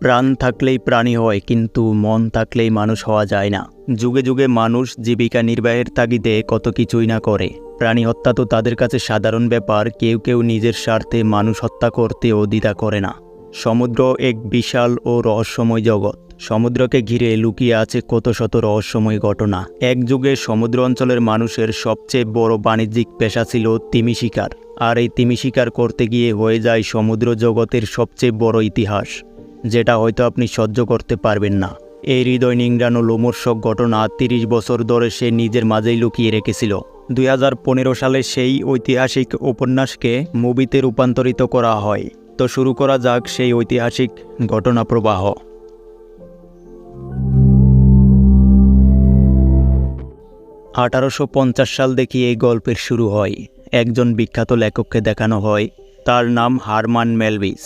প্রাণ থাকলেই প্রাণী হয়, কিন্তু মন থাকলেই মানুষ হওয়া যায় না। যুগে যুগে মানুষ জীবিকা নির্বাহের তাগিদে কত কিছুই না করে। প্রাণী হত্যা তো তাদের কাছে সাধারণ ব্যাপার। কেউ কেউ নিজের স্বার্থে মানুষ হত্যা করতেও দ্বিধা করে না। সমুদ্র এক বিশাল ও রহস্যময় জগৎ। সমুদ্রকে ঘিরে লুকিয়ে আছে কত শত রহস্যময় ঘটনা। এক যুগে সমুদ্র অঞ্চলের মানুষের সবচেয়ে বড় বাণিজ্যিক পেশা ছিল তিমি শিকার। আর এই তিমি শিকার করতে গিয়ে হয়ে যায় সমুদ্র জগতের সবচেয়ে বড় ইতিহাস, যেটা হয়তো আপনি সহ্য করতে পারবেন না। এই হৃদয় নিংড়ানো লোমর্ষক ঘটনা 30 বছর ধরে সে নিজের মাঝেই লুকিয়ে রেখেছিল। 2015 সালে সেই ঐতিহাসিক উপন্যাসকে মুভিতে রূপান্তরিত করা হয়। তো শুরু করা যাক সেই ঐতিহাসিক ঘটনা প্রবাহ। 1850 সাল থেকে এই গল্পের শুরু হয়। একজন বিখ্যাত লেখককে দেখানো হয়, তার নাম হারমান মেলভিস।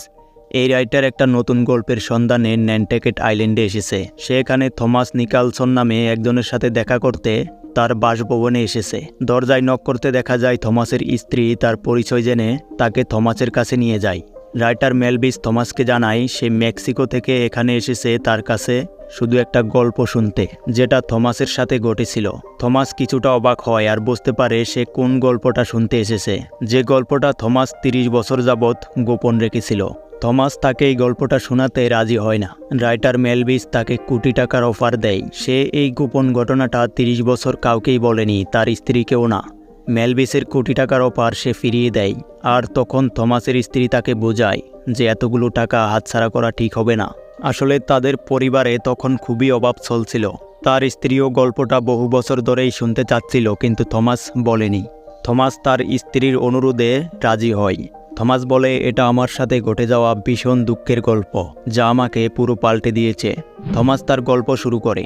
এই রাইটার একটা নতুন গল্পের সন্ধানে ন্যান্টাকেট আইল্যান্ডে এসেছে। সে এখানে থমাস নিকালসন নামে একজনের সাথে দেখা করতে তার বাসভবনে এসেছে। দরজায় নক করতে দেখা যায় থমাসের স্ত্রী। তার পরিচয় জেনে তাকে থমাসের কাছে নিয়ে যায়। রাইটার মেলভিস থমাসকে জানায় সে মেক্সিকো থেকে এখানে এসেছে তার কাছে শুধু একটা গল্প শুনতে, যেটা থমাসের সাথে ঘটেছিল। থমাস কিছুটা অবাক হয় আর বুঝতে পারে সে কোন গল্পটা শুনতে এসেছে, যে গল্পটা থমাস 30 বছর যাবৎ গোপন রেখেছিল। থমাস তাকে এই গল্পটা শোনাতে রাজি হয় না। রাইটার মেলভিস তাকে কোটি টাকার অফার দেয়। সে এই গোপন ঘটনাটা 30 বছর কাউকেই বলেনি, তার স্ত্রীকেও না। মেলভিসের কোটি টাকার অফার সে ফিরিয়ে দেয়। আর তখন থমাসের স্ত্রী তাকে বোঝায় যে এতগুলো টাকা হাতছাড়া করা ঠিক হবে না। আসলে তাদের পরিবারে তখন খুবই অভাব চলছিল। তার স্ত্রীও গল্পটা বহু বছর ধরেই শুনতে চাচ্ছিল, কিন্তু থমাস বলেনি। থমাস তার স্ত্রীর অনুরোধে রাজি হয়। থমাস বলে, এটা আমার সাথে ঘটে যাওয়া ভীষণ দুঃখের গল্প, যা আমাকে পুরো পাল্টে দিয়েছে। থমাস তার গল্প শুরু করে।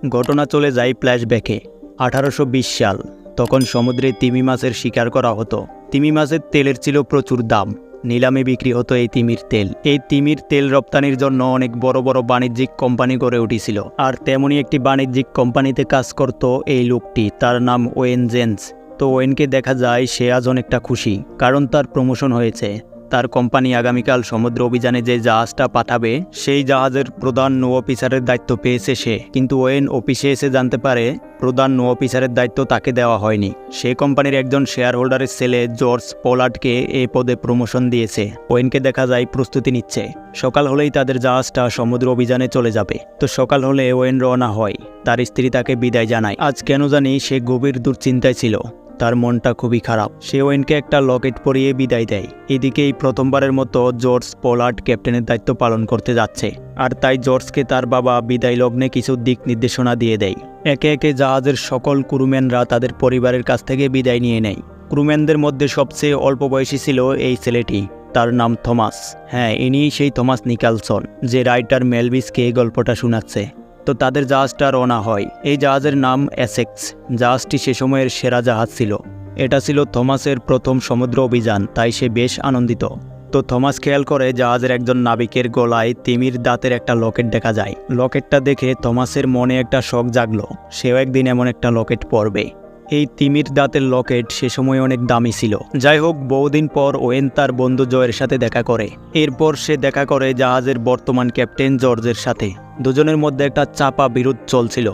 ঘটনা চলে যায় ফ্ল্যাশব্যাকে। 1820 সাল। তখন সমুদ্রে তিমি মাছের শিকার করা হতো। তিমি মাছের তেলের ছিল প্রচুর দাম। নিলামে বিক্রি হতো এই তিমির তেল। এই তিমির তেল রপ্তানির জন্য অনেক বড় বড় বাণিজ্যিক কোম্পানি গড়ে উঠেছিল। আর তেমনই একটি বাণিজ্যিক কোম্পানিতে কাজ করত এই লোকটি, তার নাম ওয়েন জেন্স। তো ওয়েনকে দেখা যায় সে আজ অনেকটা খুশি, কারণ তার প্রমোশন হয়েছে। তার কোম্পানি আগামীকাল সমুদ্র অভিযানে যে জাহাজটা পাঠাবে, সেই জাহাজের প্রধান নৌ অফিসারের দায়িত্ব পেয়েছে সে। কিন্তু ওয়েন অফিসে এসে জানতে পারে প্রধান নৌ অফিসারের দায়িত্ব তাকে দেওয়া হয়নি। সে কোম্পানির একজন শেয়ার হোল্ডারের ছেলে জর্জ পোলার্ডকে এই পদে প্রমোশন দিয়েছে। ওয়েনকে দেখা যায় প্রস্তুতি নিচ্ছে। সকাল হলেই তাদের জাহাজটা সমুদ্র অভিযানে চলে যাবে। তো সকাল হলে ওয়েন রওনা হয়। তার স্ত্রী তাকে বিদায় জানায়। আজ কেন জানি সে গভীর দুশ্চিন্তায় ছিল। তার মনটা খুবই খারাপ। সে ওয়েনকে একটা লকেট পরিয়ে বিদায় দেয়। এদিকেই প্রথমবারের মতো জর্জ পোলার্ড ক্যাপ্টেনের দায়িত্ব পালন করতে যাচ্ছে। আর তাই জর্জকে তার বাবা বিদায় লগ্নে কিছু দিক নির্দেশনা দিয়ে দেয়। একে একে জাহাজের সকল ক্রুম্যানরা তাদের পরিবারের কাছ থেকে বিদায় নিয়ে নেয়। ক্রুম্যানদের মধ্যে সবচেয়ে অল্প বয়সী ছিল এই ছেলেটি। তার নাম থমাস। হ্যাঁ, ইনিই সেই থমাস নিকালসন, যে রাইটার মেলভিসকে এই গল্পটা শোনাচ্ছে। তো তাদের জাহাজটা রওনা হয়। এই জাহাজের নাম এসেক্স। জাহাজটি সে সময়ের সেরা জাহাজ ছিল। এটা ছিল থমাসের প্রথম সমুদ্র অভিযান, তাই সে বেশ আনন্দিত। তো থমাস খেয়াল করে জাহাজের একজন নাবিকের গলায় তিমির দাঁতের একটা লকেট দেখা যায়। লকেটটা দেখে থমাসের মনে একটা শখ জাগলো, সেও একদিন এমন একটা লকেট পরবে। এই তিমির দাঁতের লকেট সে সময় অনেক দামি ছিল। যাই হোক, বহুদিন পর ওয়েন তার বন্ধু জয়ের সাথে দেখা করে। এরপর সে দেখা করে জাহাজের বর্তমান ক্যাপ্টেন জর্জের সাথে। দুজনের মধ্যে একটা চাপা বিরোধ চলছিল।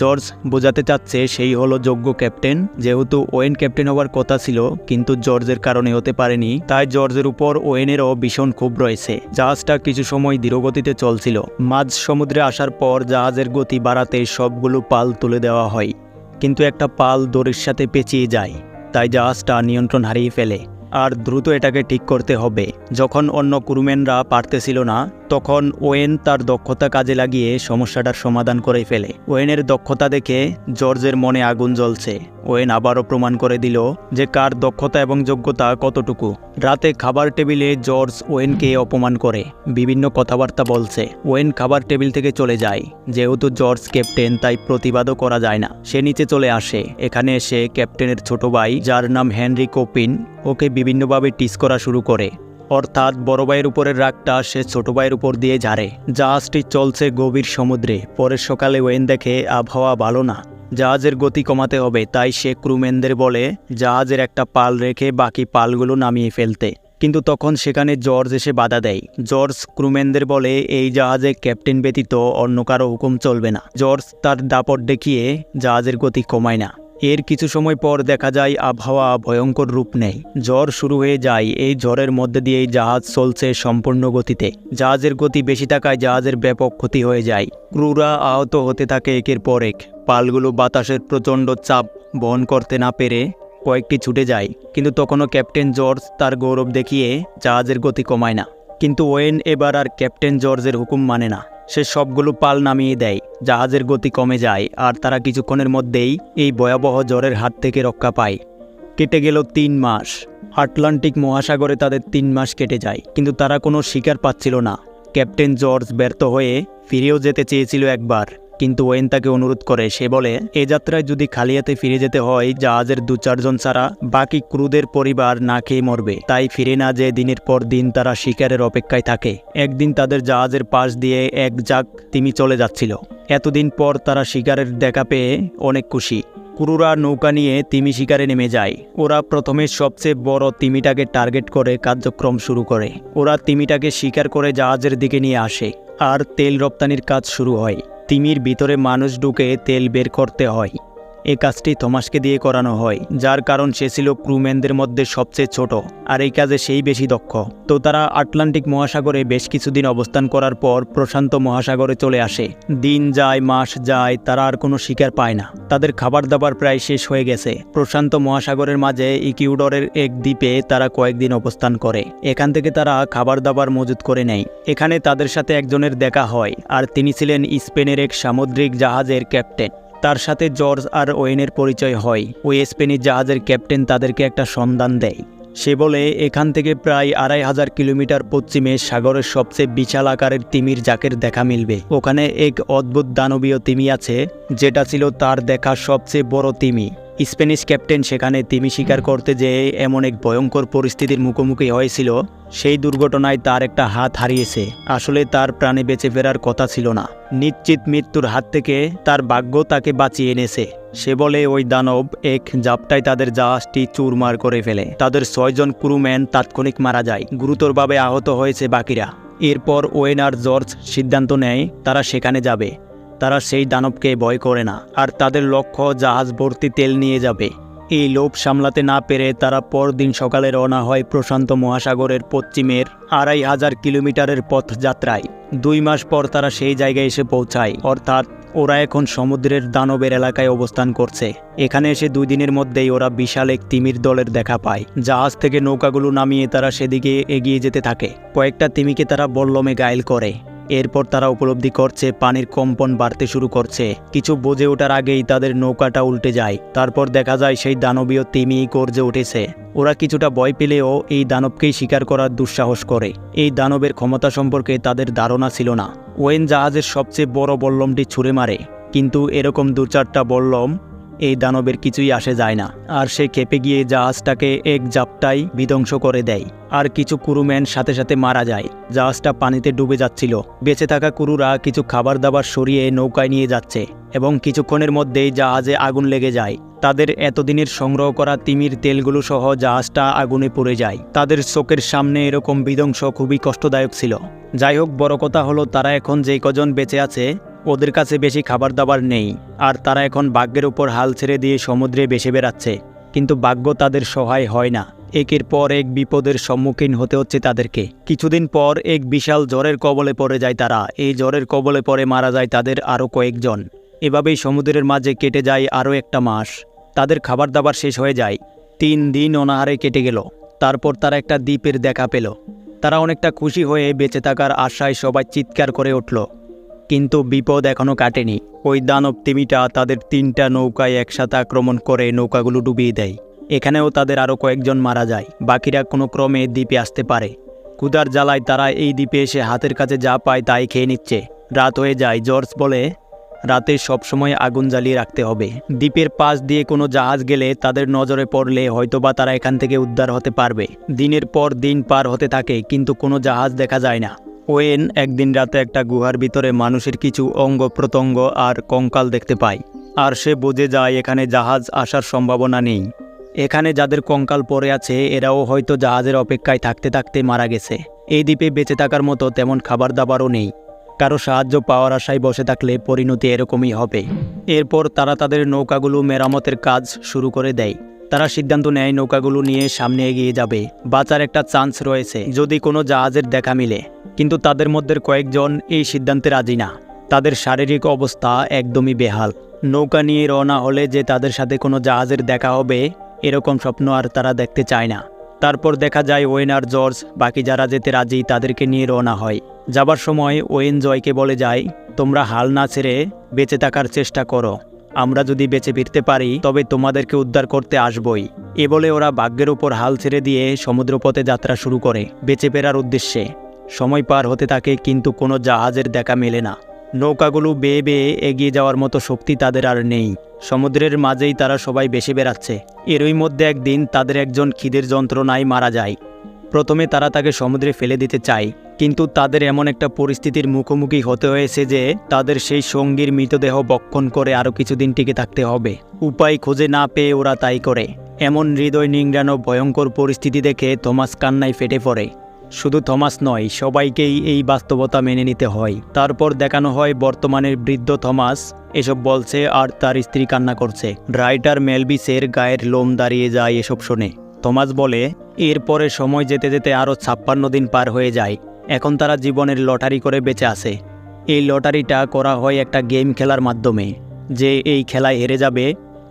জর্জ বোঝাতে চাচ্ছে সেই হলো যোগ্য ক্যাপ্টেন। যেহেতু ওয়েন ক্যাপ্টেন হওয়ার কথা ছিল, কিন্তু জর্জের কারণে হতে পারেনি, তাই জর্জের উপর ওয়েনেরও ভীষণ ক্ষোভ রয়েছে। জাহাজটা কিছু সময় ধীরগতিতে চলছিল। মাঝ সমুদ্রে আসার পর জাহাজের গতি বাড়াতে সবগুলো পাল তুলে দেওয়া হয়, কিন্তু একটা পাল দড়ির সাথে পেঁচিয়ে যায়। তাই জাহাজটা নিয়ন্ত্রণ হারিয়ে ফেলে। আর দ্রুত এটাকে ঠিক করতে হবে। যখন অন্য ক্রুম্যানরা পারতেছিল না, তখন ওয়েন তার দক্ষতা কাজে লাগিয়ে সমস্যাটার সমাধান করে ফেলে। ওয়েনের দক্ষতা দেখে জর্জের মনে আগুন জ্বলছে। ওয়েন আবারও প্রমাণ করে দিল যে কার দক্ষতা এবং যোগ্যতা কতটুকু। রাতে খাবার টেবিলে জর্জ ওয়েনকে অপমান করে বিভিন্ন কথাবার্তা বলছে। ওয়েন খাবার টেবিল থেকে চলে যায়। যেহেতু জর্জ ক্যাপ্টেন, তাই প্রতিবাদও করা যায় না। সে নিচে চলে আসে। এখানে এসে ক্যাপ্টেনের ছোট ভাই, যার নাম হেনরি কোপিন, ওকে বিভিন্নভাবে টিস করা শুরু করে। অর্থাৎ বড় ভাইয়ের উপরের রাগটা সে ছোট ভাইয়ের উপর দিয়ে ঝাড়ে। জাহাজটি চলছে গভীর সমুদ্রে। পরের সকালে ওয়েন দেখে আবহাওয়া ভালো না। জাহাজের গতি কমাতে হবে, তাই সে ক্রুম্যানদের বলে জাহাজের একটা পাল রেখে বাকি পালগুলো নামিয়ে ফেলতে। কিন্তু তখন সেখানে জর্জ এসে বাধা দেয়। জর্জ ক্রুম্যানদের বলে এই জাহাজে ক্যাপ্টেন ব্যতীত অন্য কারো হুকুম চলবে না। জর্জ তার দাপট দেখিয়ে জাহাজের গতি কমায় না। এর কিছু সময় পর দেখা যায় আবহাওয়া ভয়ঙ্কর রূপ নেয়। ঝড় শুরু হয়ে যায়। এই ঝড়ের মধ্যে দিয়েই জাহাজ চলছে সম্পূর্ণ গতিতে। জাহাজের গতি বেশি থাকায় জাহাজের ব্যাপক ক্ষতি হয়ে যায়। ক্রুরা আহত হতে থাকে একের পর এক। পালগুলো বাতাসের প্রচণ্ড চাপ বহন করতে না পেরে কয়েকটি ছুটে যায়। কিন্তু তখনও ক্যাপ্টেন জর্জ তার গৌরব দেখিয়ে জাহাজের গতি কমায় না। কিন্তু ওয়েন এবার আর ক্যাপ্টেন জর্জের হুকুম মানে না। সে সবগুলো পাল নামিয়ে দেয়। জাহাজের গতি কমে যায় আর তারা কিছুক্ষণের মধ্যেই এই ভয়াবহ ঝড়ের হাত থেকে রক্ষা পায়। কেটে গেল 3 মাস। আটলান্টিক মহাসাগরে তাদের 3 মাস কেটে যায়, কিন্তু তারা কোনো শিকার পাচ্ছিল না। ক্যাপ্টেন জর্জ ব্যর্থ হয়ে ফিরেও যেতে চেয়েছিল একবার, কিন্তু ওয়েন তাকে অনুরোধ করে। সে বলে এ যাত্রায় যদি খালি হাতে ফিরে যেতে হয় জাহাজের 2-4 জন ছাড়া বাকি ক্রুদের পরিবার না খেয়ে মরবে। তাই ফিরে না যেয়ে দিনের পর দিন তারা শিকারের অপেক্ষায় থাকে। একদিন তাদের জাহাজের পাশ দিয়ে এক ঝাঁক তিমি চলে যাচ্ছিল। এতদিন পর তারা শিকারের দেখা পেয়ে অনেক খুশি। ক্রুরা নৌকা নিয়ে তিমি শিকারে নেমে যায়। ওরা প্রথমে সবচেয়ে বড় তিমিটাকে টার্গেট করে কার্যক্রম শুরু করে। ওরা তিমিটাকে শিকার করে জাহাজের দিকে নিয়ে আসে আর তেল রপ্তানির কাজ শুরু হয়। তিমির ভিতরে মানুষ ঢুকে তেল বের করতে হয়। এই কাজটি থমাসকে দিয়ে করানো হয়, যার কারণ সে ছিল ক্রুম্যানদের মধ্যে সবচেয়ে ছোট আর এই কাজে সেই বেশি দক্ষ। তো তারা আটলান্টিক মহাসাগরে বেশ কিছুদিন অবস্থান করার পর প্রশান্ত মহাসাগরে চলে আসে। দিন যায়, মাস যায়, তারা আর কোনো শিকার পায় না। তাদের খাবার দাবার প্রায় শেষ হয়ে গেছে। প্রশান্ত মহাসাগরের মাঝে ইকুয়েডরের এক দ্বীপে তারা কয়েকদিন অবস্থান করে। এখান থেকে তারা খাবার দাবার মজুত করে নেয়। এখানে তাদের সাথে একজনের দেখা হয় আর তিনি ছিলেন স্পেনের এক সামুদ্রিক জাহাজের ক্যাপ্টেন। তার সাথে জর্জ আর ওয়েনের পরিচয় হয়। ওই স্পেনের জাহাজের ক্যাপ্টেন তাদেরকে একটা সন্ধান দেয়। সে বলে এখান থেকে প্রায় 2500 কিলোমিটার পশ্চিমে সাগরের সবচেয়ে বিশাল আকারের তিমির জাকের দেখা মিলবে। ওখানে এক অদ্ভুত দানবীয় তিমি আছে, যেটা ছিল তার দেখা সবচেয়ে বড় তিমি। স্প্যানিশ ক্যাপ্টেন সেখানে তিমি শিকার করতে যেয়ে এমন এক ভয়ঙ্কর পরিস্থিতির মুখোমুখি হয়েছিল, সেই দুর্ঘটনায় তার একটা হাত হারিয়েছে। আসলে তার প্রাণে বেঁচে ফেরার কথা ছিল না। নিশ্চিত মৃত্যুর হাত থেকে তার ভাগ্য তাকে বাঁচিয়ে এনেছে। সে বলে ওই দানব এক ঝাপটায় তাদের জাহাজটি চুরমার করে ফেলে। তাদের 6 জন ক্রুম্যান তাৎক্ষণিক মারা যায়। গুরুতরভাবে আহত হয়েছে বাকিরা। এরপর ওয়েন আর জর্জ সিদ্ধান্ত নেয় তারা সেখানে যাবে। তারা সেই দানবকে ভয় করে না আর তাদের লক্ষ্য জাহাজ ভর্তি তেল নিয়ে যাবে। এই লোভ সামলাতে না পেরে তারা পরদিন সকালে রওনা হয় প্রশান্ত মহাসাগরের পশ্চিমের 2500 কিলোমিটারের পথযাত্রায়। 2 মাস পর তারা সেই জায়গায় এসে পৌঁছায়, অর্থাৎ ওরা এখন সমুদ্রের দানবের এলাকায় অবস্থান করছে। এখানে এসে 2 দিনের মধ্যেই ওরা বিশাল এক তিমির দলের দেখা পায়। জাহাজ থেকে নৌকাগুলো নামিয়ে তারা সেদিকে এগিয়ে যেতে থাকে। কয়েকটা তিমিকে তারা বল্লমে ঘায়েল করে। এরপর তারা উপলব্ধি করছে পানির কম্পন বাড়তে শুরু করছে। কিছু বুঝে ওঠার আগেই তাদের নৌকাটা উল্টে যায়। তারপর দেখা যায় সেই দানবীয় তিমি গর্জে উঠেছে। ওরা কিছুটা ভয় পেলেও এই দানবকেই শিকার করার দুঃসাহস করে। এই দানবের ক্ষমতা সম্পর্কে তাদের ধারণা ছিল না। ওয়েন জাহাজের সবচেয়ে বড় বল্লমটি ছুঁড়ে মারে, কিন্তু এরকম 2-4টা বল্লম এই দানবের কিছুই আসে যায় না। আর সে খেপে গিয়ে জাহাজটাকে এক ঝাপটায় বিধ্বংস করে দেয়। আর কিছু ক্রুম্যান সাথে সাথে মারা যায়। জাহাজটা পানিতে ডুবে যাচ্ছিল। বেঁচে থাকা ক্রুরা কিছু খাবার দাবার সরিয়ে নৌকায় নিয়ে যাচ্ছে এবং কিছুক্ষণের মধ্যেই জাহাজে আগুন লেগে যায়। তাদের এতদিনের সংগ্রহ করা তিমির তেলগুলো সহ জাহাজটা আগুনে পুড়ে যায়। তাদের চোখের সামনে এরকম বিধ্বংস খুবই কষ্টদায়ক ছিল। যাই হোক, বড় কথা হলো তারা এখন যেই কজন বেঁচে আছে ওদের কাছে বেশি খাবার দাবার নেই আর তারা এখন ভাগ্যের উপর হাল ছেড়ে দিয়ে সমুদ্রে ভেসে বেড়াচ্ছে। কিন্তু ভাগ্য তাদের সহায় হয় না। একের পর এক বিপদের সম্মুখীন হতে হচ্ছে তাদেরকে। কিছুদিন পর এক বিশাল ঝড়ের কবলে পড়ে যায় তারা। এই ঝড়ের কবলে পড়ে মারা যায় তাদের আরও কয়েকজন। এভাবেই সমুদ্রের মাঝে কেটে যায় আরও একটা মাস। তাদের খাবার দাবার শেষ হয়ে যায়। 3 দিন অনাহারে কেটে গেল। তারপর তারা একটা দ্বীপের দেখা পেল। তারা অনেকটা খুশি হয়ে বেঁচে থাকার আশায় সবাই চিৎকার করে উঠল। কিন্তু বিপদ এখনও কাটেনি। ওই দানব তিমিটা তাদের 3টা নৌকায় একসাথে আক্রমণ করে নৌকাগুলো ডুবিয়ে দেয়। এখানেও তাদের আরও কয়েকজন মারা যায়। বাকিরা কোনো ক্রমে দ্বীপে আসতে পারে। ক্ষুধার জ্বালায় তারা এই দ্বীপে এসে হাতের কাছে যা পায় তাই খেয়ে নিচ্ছে। রাত হয়ে যায়। জর্জ বলে রাতে সবসময় আগুন জ্বালিয়ে রাখতে হবে। দ্বীপের পাশ দিয়ে কোনো জাহাজ গেলে তাদের নজরে পড়লে হয়তোবা তারা এখান থেকে উদ্ধার হতে পারবে। দিনের পর দিন পার হতে থাকে, কিন্তু কোনো জাহাজ দেখা যায় না। ওয়েন একদিন রাতে একটা গুহার ভিতরে মানুষের কিছু অঙ্গ প্রত্যঙ্গ আর কঙ্কাল দেখতে পায়। আর সে বুঝে যায় এখানে জাহাজ আসার সম্ভাবনা নেই। এখানে যাদের কঙ্কাল পড়ে আছে এরাও হয়তো জাহাজের অপেক্ষায় থাকতে থাকতে মারা গেছে। এই দ্বীপে বেঁচে থাকার মতো তেমন খাবার দাবারও নেই। কারো সাহায্য পাওয়ার আশায় বসে থাকলে পরিণতি এরকমই হবে। এরপর তারা তাদের নৌকাগুলো মেরামতের কাজ শুরু করে দেয়। তারা সিদ্ধান্ত নেয় নৌকাগুলো নিয়ে সামনে এগিয়ে যাবে, বাঁচার একটা চান্স রয়েছে যদি কোনো জাহাজের দেখা মিলে। কিন্তু তাদের মধ্যে কয়েকজন এই সিদ্ধান্তে রাজি না। তাদের শারীরিক অবস্থা একদমই বেহাল। নৌকা নিয়ে রওনা হলে যে তাদের সাথে কোনো জাহাজের দেখা হবে এরকম স্বপ্ন আর তারা দেখতে চায় না। তারপর দেখা যায় ওয়েন আর জর্জ বাকি যারা যেতে রাজি তাদেরকে নিয়ে রওনা হয়। যাবার সময় ওয়েন জয়কে বলে যায়, তোমরা হাল না ছেড়ে বেঁচে থাকার চেষ্টা করো। আমরা যদি বেঁচে ফিরতে পারি তবে তোমাদেরকে উদ্ধার করতে আসবই। এ বলে ওরা ভাগ্যের উপর হাল ছেড়ে দিয়ে সমুদ্রপথে যাত্রা শুরু করে বেঁচে ফেরার উদ্দেশ্যে। সময় পার হতে থাকে কিন্তু কোনো জাহাজের দেখা মেলে না। নৌকাগুলো বেয়ে বেয়ে এগিয়ে যাওয়ার মতো শক্তি তাদের আর নেই। সমুদ্রের মাঝেই তারা সবাই বেশি বেড়াচ্ছে। এরই মধ্যে একদিন তাদের একজন খিদের যন্ত্রণায় মারা যায়। প্রথমে তারা তাকে সমুদ্রে ফেলে দিতে চায়, কিন্তু তাদের এমন একটা পরিস্থিতির মুখোমুখি হতে হয়েছে যে তাদের সেই সঙ্গীর মৃতদেহ বক্ষণ করে আরও কিছুদিন টিকে থাকতে হবে। উপায় খুঁজে না পেয়ে ওরা তাই করে। এমন হৃদয় নিংড়ানো ভয়ঙ্কর পরিস্থিতি দেখে থমাস কান্নায় ফেটে পড়ে। শুধু থমাস নয়, সবাইকেই এই বাস্তবতা মেনে নিতে হয়। তারপর দেখানো হয় বর্তমানের বৃদ্ধ থমাস এসব বলছে আর তার স্ত্রী কান্না করছে। রাইটার মেলভিসের গায়ের লোম দাঁড়িয়ে যায় এসব শুনে। থমাস বলে, এরপরে সময় যেতে যেতে আরও 56 দিন পার হয়ে যায়। এখন তারা জীবনের লটারি করে বেঁচে আছে। এই লটারিটা করা হয় একটা গেম খেলার মাধ্যমে। যে এই খেলায় হেরে যাবে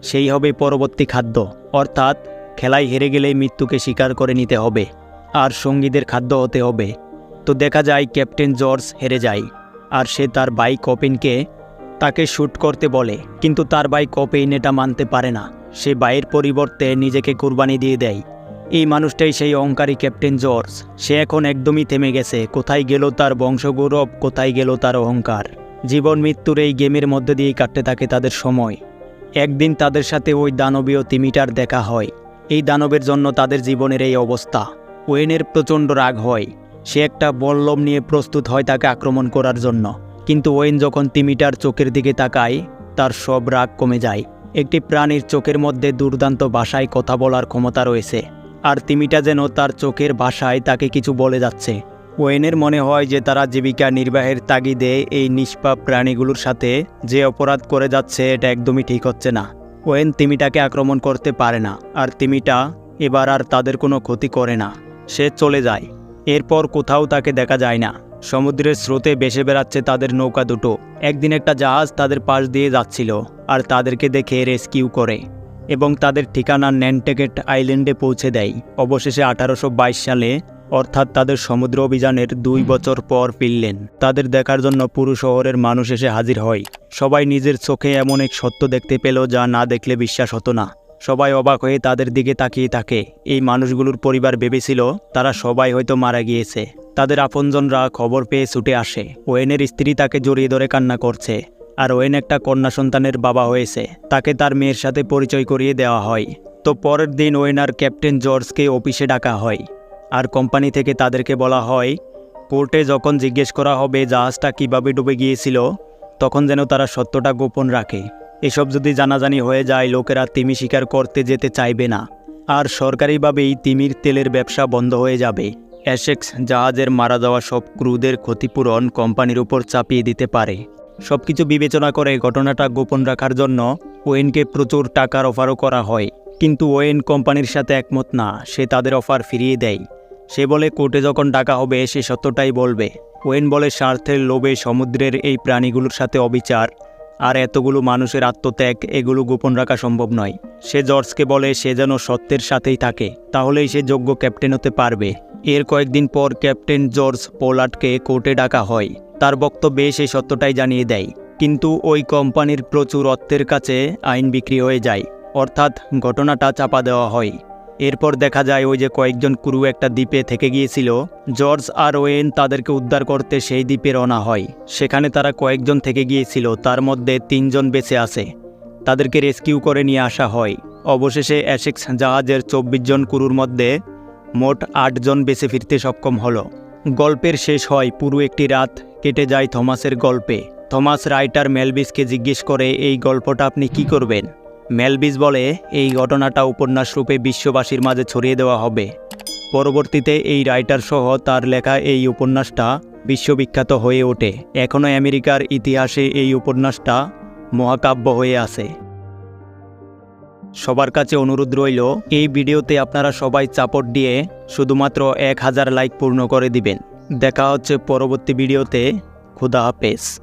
সেই হবে পরবর্তী খাদ্য, অর্থাৎ খেলায় হেরে গেলেই মৃত্যুকে স্বীকার করে নিতে হবে আর সঙ্গীদের খাদ্য হতে হবে। তো দেখা যায় ক্যাপ্টেন জর্জ হেরে যায় আর সে তার ভাই কপিনকে তাকে শ্যুট করতে বলে, কিন্তু তার ভাই কপিন এটা মানতে পারে না। সে ভাইয়ের পরিবর্তে নিজেকে কুরবানি দিয়ে দেয়। এই মানুষটাই সেই অহংকারী ক্যাপ্টেন জর্জ। সে এখন একদমই থেমে গেছে। কোথায় গেল তার বংশগৌরব, কোথায় গেল তার অহংকার? জীবন মৃত্যুর এই গেমের মধ্যে দিয়েই কাটতে থাকে তাদের সময়। একদিন তাদের সাথে ওই দানবীয় তিমিটার দেখা হয়। এই দানবের জন্য তাদের জীবনের এই অবস্থা। ওয়েনের প্রচণ্ড রাগ হয়। সে একটা বল্লম নিয়ে প্রস্তুত হয় তাকে আক্রমণ করার জন্য, কিন্তু ওয়েন যখন তিমিটার চোখের দিকে তাকায় তার সব রাগ কমে যায়। একটি প্রাণীর চোখের মধ্যে দুর্দান্ত ভাষায় কথা বলার ক্ষমতা রয়েছে, আর তিমিটা যেন তার চোখের ভাষায় তাকে কিছু বলে যাচ্ছে। ওয়েনের মনে হয় যে তারা জীবিকা নির্বাহের তাগিদে এই নিষ্পাপ প্রাণীগুলোর সাথে যে অপরাধ করে যাচ্ছে এটা একদমই ঠিক হচ্ছে না। ওয়েন তিমিটাকে আক্রমণ করতে পারে না, আর তিমিটা এবার আর তাদের কোনো ক্ষতি করে না। সে চলে যায়। এরপর কোথাও তাকে দেখা যায় না। সমুদ্রের স্রোতে ভেসে বেড়াচ্ছে তাদের নৌকা দুটো। একদিন একটা জাহাজ তাদের পাশ দিয়ে যাচ্ছিল আর তাদেরকে দেখে রেস্কিউ করে এবং তাদের ঠিকানা ন্যান্টাকেট আইল্যান্ডে পৌঁছে দেয়। অবশেষে 1822 সালে, অর্থাৎ তাদের সমুদ্র অভিযানের 2 বছর পর ফিরলেন। তাদের দেখার জন্য পুরো শহরের মানুষ এসে হাজির হয়। সবাই নিজের চোখে এমন এক সত্য দেখতে পেল যা না দেখলে বিশ্বাস হতো না। সবাই অবাক হয়ে তাদের দিকে তাকিয়ে থাকে। এই মানুষগুলোর পরিবার ভেবেছিল তারা সবাই হয়তো মারা গিয়েছে। তাদের আপনজনরা খবর পেয়ে ছুটে আসে। ওয়েনের স্ত্রী তাকে জড়িয়ে ধরে কান্না করছে, আর ওয়েন একটা কন্যা সন্তানের বাবা হয়েছে। তাকে তার মেয়ের সাথে পরিচয় করিয়ে দেওয়া হয়। তো পরের দিন ওয়েন আর ক্যাপ্টেন জর্জকে অফিসে ডাকা হয়, আর কোম্পানি থেকে তাদেরকে বলা হয় কোর্টে যখন জিজ্ঞেস করা হবে জাহাজটা কিভাবে ডুবে গিয়েছিল তখন যেন তারা সত্যটা গোপন রাখে। এসব যদি জানাজানি হয়ে যায় লোকেরা তিমি শিকার করতে যেতে চাইবে না, আর সরকারিভাবেই তিমির তেলের ব্যবসা বন্ধ হয়ে যাবে। এসেক্স জাহাজের মারা যাওয়া সব ক্রুদের ক্ষতিপূরণ কোম্পানির উপর চাপিয়ে দিতে পারে। সবকিছু বিবেচনা করে ঘটনাটা গোপন রাখার জন্য ওয়েনকে প্রচুর টাকার অফারও করা হয়, কিন্তু ওয়েন কোম্পানির সাথে একমত না। সে তাদের অফার ফিরিয়ে দেয়। সে বলে কোর্টে যখন ডাকা হবে সে সত্যটাই বলবে। ওয়েন বলে স্বার্থের লোভে সমুদ্রের এই প্রাণীগুলোর সাথে অবিচার আর এতগুলো মানুষের আত্মত্যাগ এগুলো গোপন রাখা সম্ভব নয়। সে জর্জকে বলে সে যেন সত্যের সাথেই থাকে, তাহলেই সে যোগ্য ক্যাপ্টেন হতে পারবে। এর কয়েকদিন পর ক্যাপ্টেন জর্জ পোলার্ডকে কোর্টে ডাকা হয়। তার বক্তব্যে সে সত্যটাই জানিয়ে দেয়, কিন্তু ওই কোম্পানির প্রচুর অর্থের কাছে আইন বিক্রি হয়ে যায়, অর্থাৎ ঘটনাটা চাপা দেওয়া হয়। এরপর দেখা যায় ওই যে কয়েকজন ক্রু একটা দ্বীপে থেকে গিয়েছিল, জর্জ আর ওয়েন তাদেরকে উদ্ধার করতে সেই দ্বীপে রওনা হয়। সেখানে তারা কয়েকজন থেকে গিয়েছিল, তার মধ্যে 3 জন বেঁচে আছে। তাদেরকে রেস্কিউ করে নিয়ে আসা হয়। অবশেষে এসেক্স জাহাজের 24 জন ক্রুর মধ্যে মোট 8 জন বেঁচে ফিরতে সক্ষম হলো। গল্পের শেষ হয় পুরো একটি রাত কেটে যায় থমাসের গল্পে। থমাস রাইটার মেলভিসকে জিজ্ঞেস করে এই গল্পটা আপনি কি করবেন। মেলভিস বলে এই ঘটনাটা উপন্যাস রূপে বিশ্ববাসীর মাঝে ছড়িয়ে দেওয়া হবে। পরবর্তীতে এই রাইটার সহ তার লেখা এই উপন্যাসটা বিশ্ববিখ্যাত হয়ে ওঠে। এখনও আমেরিকার ইতিহাসে এই উপন্যাসটা মহাকাব্য হয়ে আছে। সবার কাছে অনুরোধ রইল, এই ভিডিওতে আপনারা সবাই সাপোর্ট দিয়ে শুধুমাত্র 1000 লাইক পূর্ণ করে দিবেন। দেখা হচ্ছে পরবর্তী ভিডিওতে। খুদা হাফেজ।